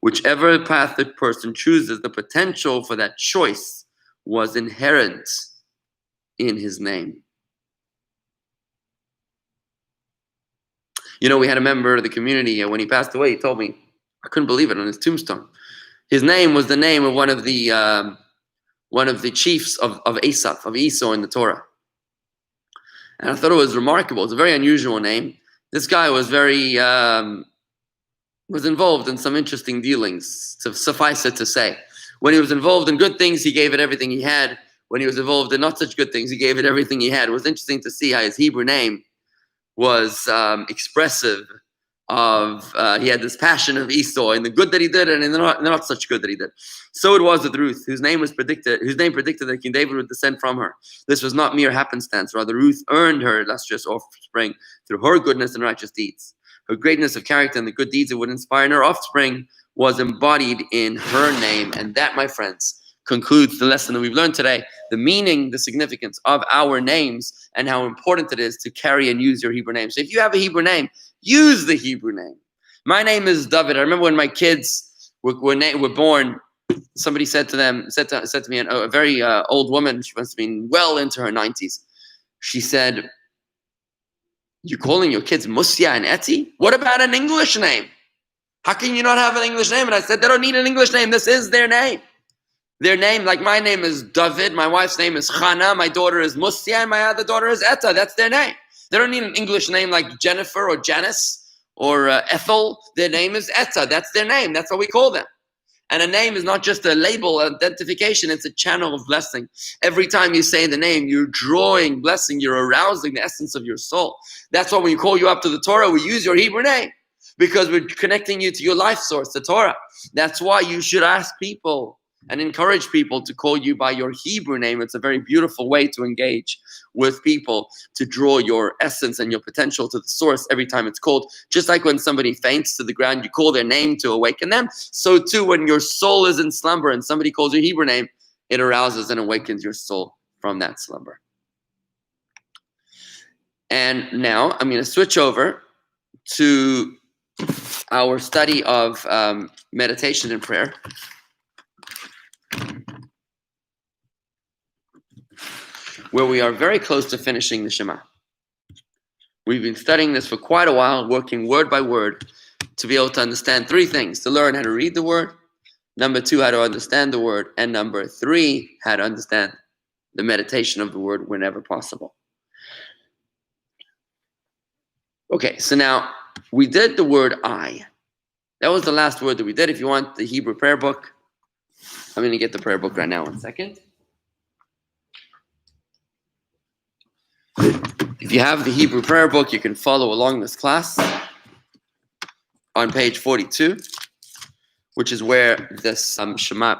Whichever path the person chooses, the potential for that choice was inherent in his name. You know, we had a member of the community, when he passed away, he told me, I couldn't believe it, on his tombstone. His name was the name of one of the chiefs of Esau in the Torah. And I thought it was remarkable. It's a very unusual name. This guy was was involved in some interesting dealings, to suffice it to say. When he was involved in good things, he gave it everything he had. When he was involved in not such good things, he gave it everything he had. It was interesting to see how his Hebrew name was expressive of, he had this passion of Esau in the good that he did and in the not such good that he did. So it was with Ruth, whose name predicted that King David would descend from her. This was not mere happenstance. Rather, Ruth earned her illustrious offspring through her goodness and righteous deeds. Her greatness of character and the good deeds it would inspire in her offspring was embodied in her name. And that, my friends, concludes the lesson that we've learned today, the meaning, the significance of our names, and how important it is to carry and use your Hebrew name. So if you have a Hebrew name, use the Hebrew name. My name is David. I remember when my kids were born, somebody said to me, a very old woman, she must have been well into her 90s. She said, "You calling your kids Musya and Eti? What about an English name? How can you not have an English name?" And I said, they don't need an English name. This is their name. Their name, like my name is David, my wife's name is Chana, my daughter is Musya, and my other daughter is Etta. That's their name. They don't need an English name like Jennifer or Janice or Ethel. Their name is Etta. That's their name. That's what we call them. And a name is not just a label, identification. It's a channel of blessing. Every time you say the name, you're drawing blessing. You're arousing the essence of your soul. That's why when we call you up to the Torah, we use your Hebrew name because we're connecting you to your life source, the Torah. That's why you should ask people and encourage people to call you by your Hebrew name. It's a very beautiful way to engage with people, to draw your essence and your potential to the source every time it's called. Just like when somebody faints to the ground, you call their name to awaken them. So too, when your soul is in slumber and somebody calls your Hebrew name, it arouses and awakens your soul from that slumber. And now I'm going to switch over to our study of meditation and prayer. Where we are very close to finishing the Shema. We've been studying this for quite a while, working word by word to be able to understand three things: to learn how to read the word, number two, how to understand the word, and number three, how to understand the meditation of the word whenever possible. Okay, so now we did the word I. That was the last word that we did. If you want the Hebrew prayer book, I'm going to get the prayer book right now. 1 second. If you have the Hebrew prayer book, you can follow along this class on page 42, which is where this Shema,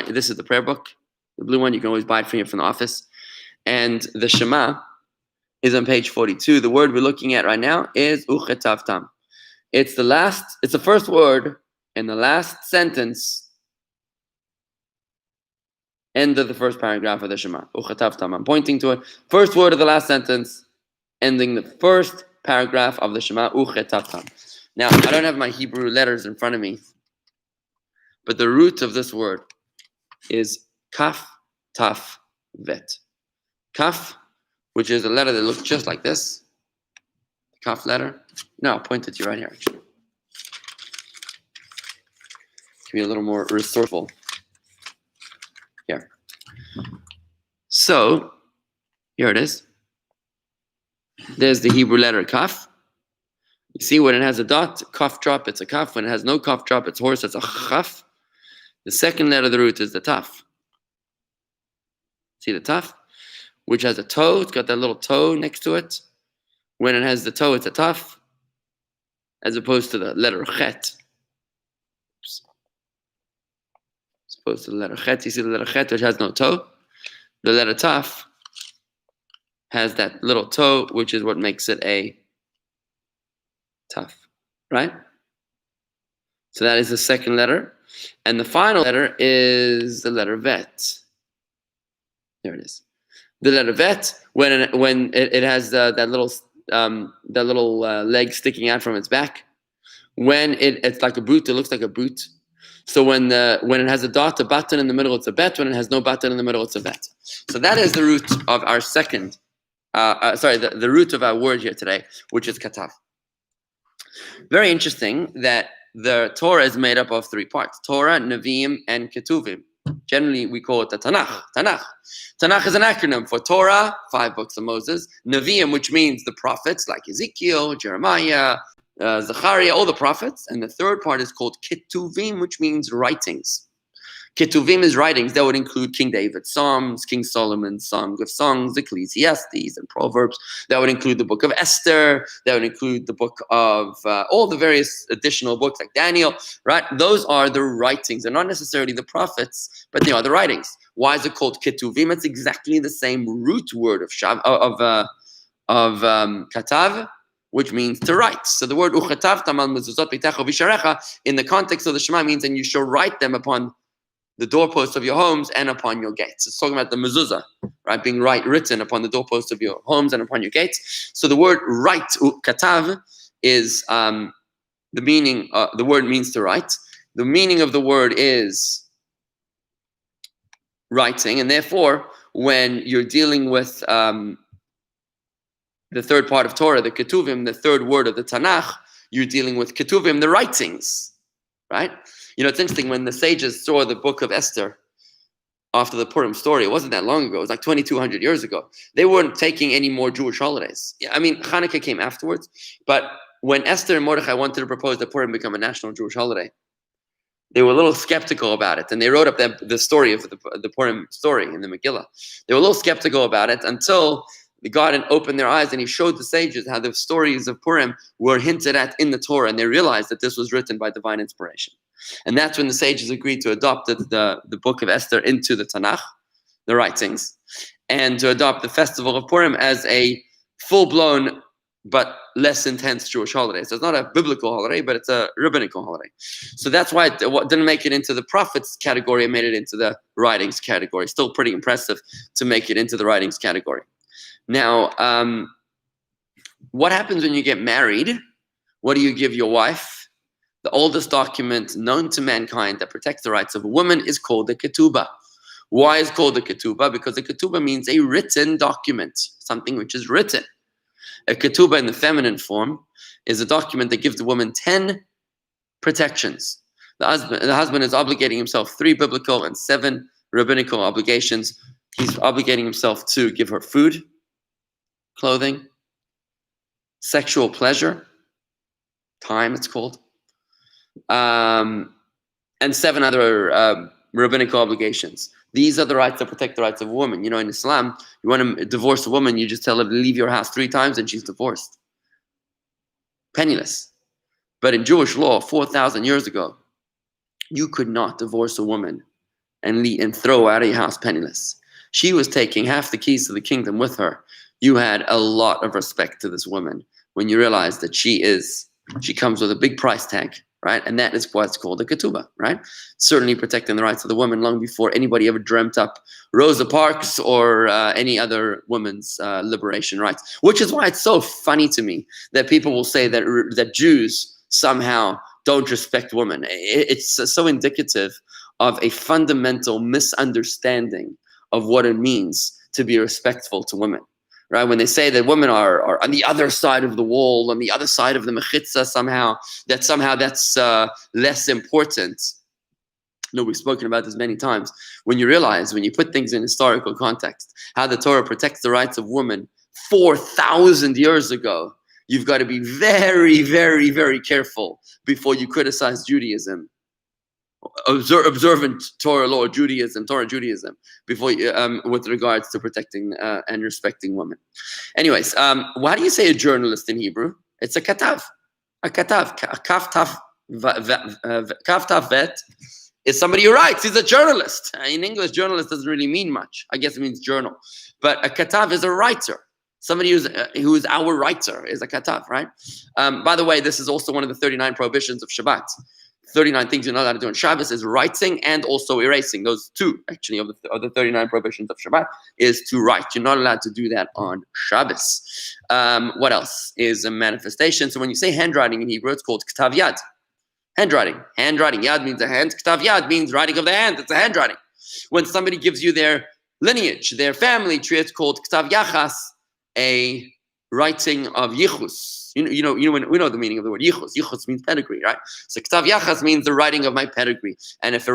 this is the prayer book, the blue one. You can always buy it from the office. And the Shema is on page 42. The word we're looking at right now is uchetavtam. It's the first word in the last sentence, end of the first paragraph of the Shema. Uchetavtam. I'm pointing to it. First word of the last sentence, ending the first paragraph of the Shema. Uchetavtam. Now, I don't have my Hebrew letters in front of me, but the root of this word is kaf, taf, vet. Kaf, which is a letter that looks just like this. Kaf letter. No, I'll point it to you right here, actually. Can be a little more resourceful. Here. So, here it is. There's the Hebrew letter kaf. You see, when it has a dot, cough drop, it's a kaf. When it has no cough drop, it's horse, it's a chaf. The second letter of the root is the taf. See the taf? Which has a toe. It's got that little toe next to it. When it has the toe, it's a taf, as opposed to the letter chet. As opposed to the letter chet. You see the letter chet, which has no toe. The letter taf has that little toe, which is what makes it a taf, right? So that is the second letter. And the final letter is the letter vet. There it is. The letter vet, when it has that little leg sticking out from its back, when it's like a boot, it looks like a boot. So when it has a dot, a button in the middle, it's a bet. When it has no button in the middle, it's a vet. So that is the root of our second, the root of our word here today, which is katav. Very interesting that the Torah is made up of three parts: Torah, Nevi'im, and Ketuvim. Generally, we call it the Tanakh. Tanakh is an acronym for Torah, 5 books of Moses, Nevi'im, which means the prophets like Ezekiel, Jeremiah, Zechariah, all the prophets. And the third part is called Ketuvim, which means writings. Ketuvim is writings. That would include King David's Psalms, King Solomon's Song of Songs, Ecclesiastes, and Proverbs. That would include the book of Esther. That would include the book of all the various additional books like Daniel, right? Those are the writings. They're not necessarily the prophets, but they are the writings. Why is it called Ketuvim? It's exactly the same root word of katav, which means to write. So the word uchetavtam al mezuzot beitecha v'sharecha in the context of the Shema means, and you shall write them upon the doorposts of your homes and upon your gates. It's talking about the mezuzah, right? Being written upon the doorposts of your homes and upon your gates. So the word write, katav, is the meaning. The word means to write. The meaning of the word is writing, and therefore, when you're dealing with the third part of Torah, the Ketuvim, the third word of the Tanakh, you're dealing with Ketuvim, the writings, right? You know, it's interesting, when the sages saw the book of Esther after the Purim story, it wasn't that long ago, it was like 2,200 years ago. They weren't taking any more Jewish holidays. I mean, Hanukkah came afterwards, but when Esther and Mordechai wanted to propose that Purim become a national Jewish holiday, they were a little skeptical about it, and they wrote up the story of the Purim story in the Megillah. They were a little skeptical about it until God opened their eyes, and he showed the sages how the stories of Purim were hinted at in the Torah, and they realized that this was written by divine inspiration. And that's when the sages agreed to adopt the book of Esther into the Tanakh, the writings, and to adopt the festival of Purim as a full-blown but less intense Jewish holiday. So it's not a biblical holiday, but it's a rabbinical holiday. So that's why it didn't make it into the prophets category, it made it into the writings category. Still pretty impressive to make it into the writings category. Now, what happens when you get married? What do you give your wife? The oldest document known to mankind that protects the rights of a woman is called the Ketubah. Why is it called the Ketubah? Because the Ketubah means a written document, something which is written. A Ketubah in the feminine form is a document that gives the woman 10 protections. The husband is obligating himself 3 biblical and 7 rabbinical obligations He's obligating himself to give her food, clothing, sexual pleasure, time it's called, and 7 other rabbinic obligations. These are the rights that protect the rights of a woman. In Islam, you want to divorce a woman, you just tell her to leave your house 3 times and she's divorced. Penniless. But in Jewish law, 4,000 years ago, you could not divorce a woman and throw her out of your house penniless. She was taking half the keys to the kingdom with her. You had a lot of respect to this woman when you realize that she comes with a big price tag, right? And that is what's called a Ketubah, right? Certainly protecting the rights of the woman long before anybody ever dreamt up Rosa Parks or any other women's liberation rights. Which is why it's so funny to me that people will say that Jews somehow don't respect women. It's so indicative of a fundamental misunderstanding of what it means to be respectful to women. Right? When they say that women are on the other side of the wall, on the other side of the mechitza, somehow that's less important. We've spoken about this many times. When you realize, when you put things in historical context, how the Torah protects the rights of women 4,000 years ago, you've got to be very, very, very careful before you criticize Judaism. Observant Torah law, Torah Judaism, before with regards to protecting and respecting women. Anyways, why do you say a journalist in Hebrew? It's a katav. A katav. Kav tav vet is somebody who writes. He's a journalist. In English, journalist doesn't really mean much. I guess it means journal. But a katav is a writer. Somebody who is our writer is a katav, right? By the way, this is also one of the 39 prohibitions of Shabbat. 39 things you're not allowed to do on Shabbos is writing and also erasing. Those 2, actually, of the 39 prohibitions of Shabbat is to write. You're not allowed to do that on Shabbos. What else is a manifestation? So when you say handwriting in Hebrew, it's called ktav yad. Handwriting. Handwriting. Yad means a hand. Ktav yad means writing of the hand. It's a handwriting. When somebody gives you their lineage, their family tree, it's called ktav yachas, a writing of yichus. We know the meaning of the word yichus. Yichus means pedigree, right? So ktav yachas means the writing of my pedigree. And if you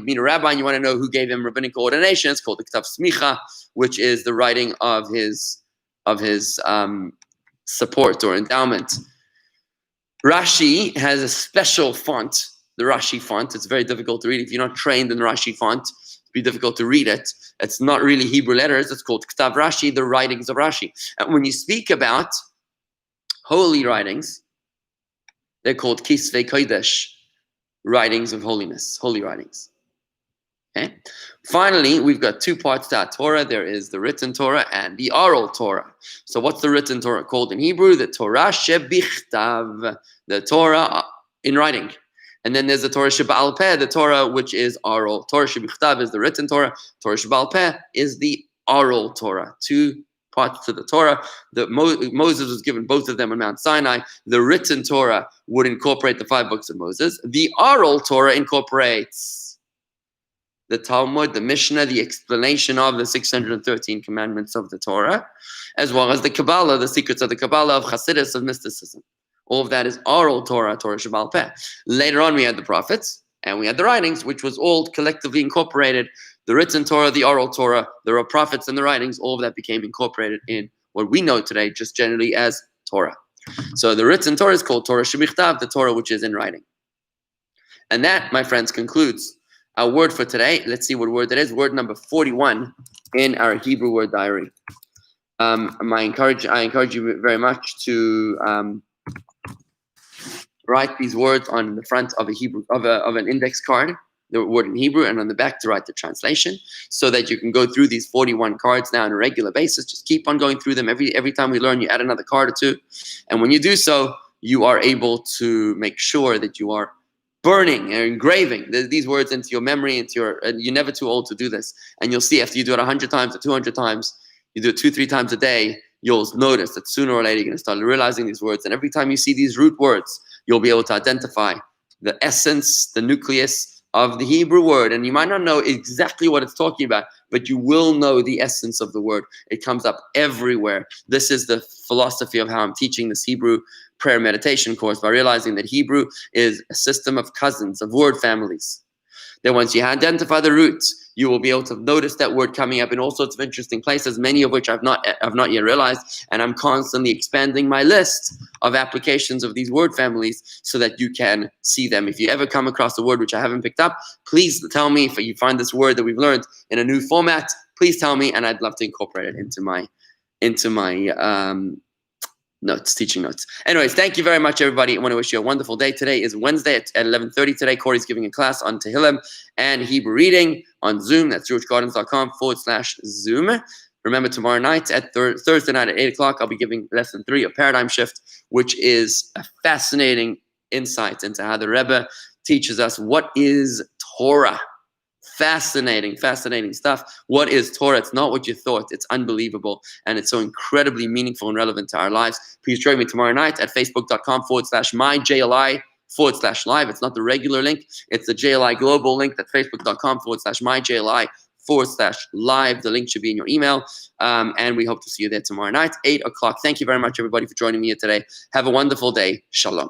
meet a rabbi and you want to know who gave him rabbinic ordination, it's called the ktav smicha, which is the writing of his support or endowment. Rashi has a special font, the Rashi font. It's very difficult to read. If you're not trained in the Rashi font, it'd be difficult to read it. It's not really Hebrew letters. It's called ktav Rashi, the writings of Rashi. And when you speak about holy writings, they're called kisvei kodesh, writings of holiness, holy writings. Okay. Finally, we've got 2 parts to our Torah. There is the written Torah and the oral Torah. So what's the written Torah called in Hebrew? The Torah shebichtav, the Torah in writing. And then there's the Torah sheba'al peh, the Torah which is oral. Torah shebichtav is the written Torah. Torah sheba'al peh is the oral Torah. 2 parts to the Torah. Moses was given both of them on Mount Sinai. The written Torah would incorporate the 5 books of Moses. The oral Torah incorporates the Talmud, the Mishnah, the explanation of the 613 commandments of the Torah, as well as the Kabbalah, the secrets of the Kabbalah, of Hasidus, of mysticism. All of that is oral Torah, Torah Sheba'al Peh. Later on, we had the prophets, and we had the writings, which was all collectively incorporated. The written Torah, the oral Torah, there are prophets and the writings, all of that became incorporated in what we know today just generally as Torah. So the written Torah is called Torah Shemichtav, the Torah which is in writing. And that, my friends, concludes our word for today. Let's see what word that is. Word number 41 in our Hebrew word diary. I encourage you very much to write these words on the front of an index card, the word in Hebrew, and on the back to write the translation, so that you can go through these 41 cards now on a regular basis. Just keep on going through them. Every time we learn, you add another card or 2. And when you do so, you are able to make sure that you are burning and engraving these words into your memory, you're never too old to do this. And you'll see after you do it 100 times or 200 times, you do it 2-3 times a day, you'll notice that sooner or later you're going to start realizing these words. And every time you see these root words, you'll be able to identify the essence, the nucleus of the Hebrew word. And you might not know exactly what it's talking about, but you will know the essence of the word. It comes up everywhere. This is the philosophy of how I'm teaching this Hebrew prayer meditation course, by realizing that Hebrew is a system of cousins, of word families. That once you identify the roots, you will be able to notice that word coming up in all sorts of interesting places, many of which I've not yet realized. And I'm constantly expanding my list of applications of these word families so that you can see them. If you ever come across a word which I haven't picked up, please tell me. If you find this word that we've learned in a new format, please tell me, and I'd love to incorporate it into my teaching notes. Anyways, thank you very much, everybody. I want to wish you a wonderful day. Today is Wednesday at 11:30 today. Corey's giving a class on Tehillim and Hebrew reading on Zoom. That's jewishgardens.com/Zoom. Remember, tomorrow night at Thursday night at 8 o'clock, I'll be giving lesson 3 of Paradigm Shift, which is a fascinating insight into how the Rebbe teaches us what is Torah. Fascinating stuff. What is Torah? It's not what you thought. It's unbelievable. And it's so incredibly meaningful and relevant to our lives. Please join me tomorrow night at facebook.com/myjli/live. It's not the regular link. It's the JLI global link. That's facebook.com/myjli/live. The link should be in your email. And we hope to see you there tomorrow night, 8 o'clock. Thank you very much, everybody, for joining me here today. Have a wonderful day. Shalom.